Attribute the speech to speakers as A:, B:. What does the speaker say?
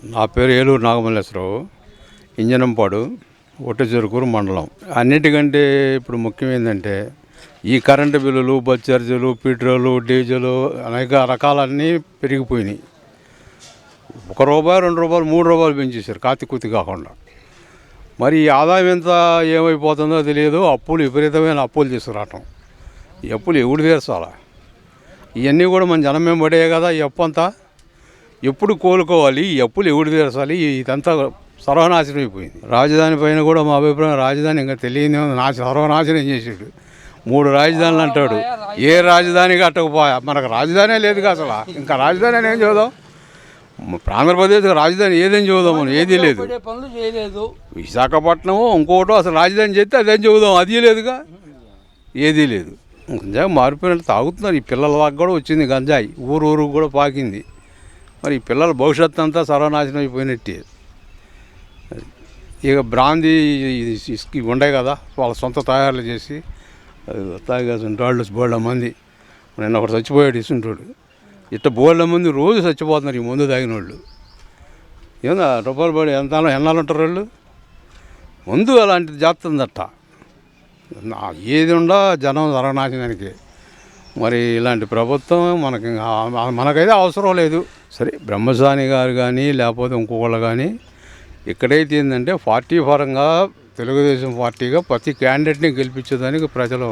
A: నా పేరు ఏలూరు నాగమల్లేశ్వరరావు, ఇంజనంపాడు, ఒట్టచెరుకూరు మండలం. అన్నిటికంటే ఇప్పుడు ముఖ్యమైందంటే ఈ కరెంటు బిల్లులు, బస్ ఛార్జీలు, పెట్రోలు, డీజిలు అనేక రకాలన్నీ పెరిగిపోయినాయి. ₹1, ₹2, ₹3 పెంచేశారు కాతికూతి కాకుండా. మరి ఈ ఆదాయం ఎంత ఏమైపోతుందో తెలియదు. అప్పులు విపరీతమైన అప్పులు తీసుకురావటం. ఈ అప్పులు ఎవడు తీర్చాలా? ఇవన్నీ కూడా మన జనం పడే కదా ఈ అప్పు అంతా. ఎప్పుడు కోలుకోవాలి? ఈ అప్పులు ఎవడు తీర్చాలి? ఇదంతా సర్వనాశనం అయిపోయింది. రాజధాని పైన కూడా మా అభిప్రాయం, రాజధాని ఇంకా తెలియని సర్వనాశనం చేసాడు. 3 రాజధానులు అంటాడు. ఏ రాజధాని కట్టకపోయా? మనకు రాజధానే లేదు అసలు. ఇంకా రాజధాని అని ఏం చూద్దాం? ఆంధ్రప్రదేశ్ రాజధాని ఏదేం చూద్దాం? మనం ఏదీ లేదు. విశాఖపట్నం ఇంకోటో అసలు రాజధాని చేస్తే అదేం చూద్దాం? అది లేదుగా, ఏదీ లేదు. గంజాయి మారిపోయినట్టు తాగుతున్నారు. ఈ పిల్లల దాకా కూడా వచ్చింది గంజాయి, ఊరు కూడా పాకింది. మరి ఈ పిల్లల భవిష్యత్తు అంతా సర్వనాశనం అయిపోయినట్టే. ఇక బ్రాందీ ఉండే కదా, వాళ్ళ సొంత తయారులు చేసి తాగేస్తుంటే వాళ్ళు బోళ్ళ మంది. నిన్న ఒకటి చచ్చిపోయాడు ఇస్తుంటాడు. ఇట్లా బోళ్ళ మంది రోజు చచ్చిపోతున్నారు ఈ మందు తాగిన వాళ్ళు. ఏందా రూపాయలు పడి ఎన్నాళ్ళు ఉంటారు వాళ్ళు? మందు అలాంటిది చేస్తుందట. ఏది ఉండా జనం సర్వనాశనానికి. మరి ఇలాంటి ప్రభుత్వం మనకైతే అవసరం లేదు. సరే, బ్రహ్మసాని గారు కానీ లేకపోతే ఇంకొకళ్ళు కానీ ఇక్కడైతే ఏంటంటే పార్టీ పరంగా తెలుగుదేశం పార్టీగా ప్రతి క్యాండిడేట్ని గెలిపించేదానికి ప్రజలు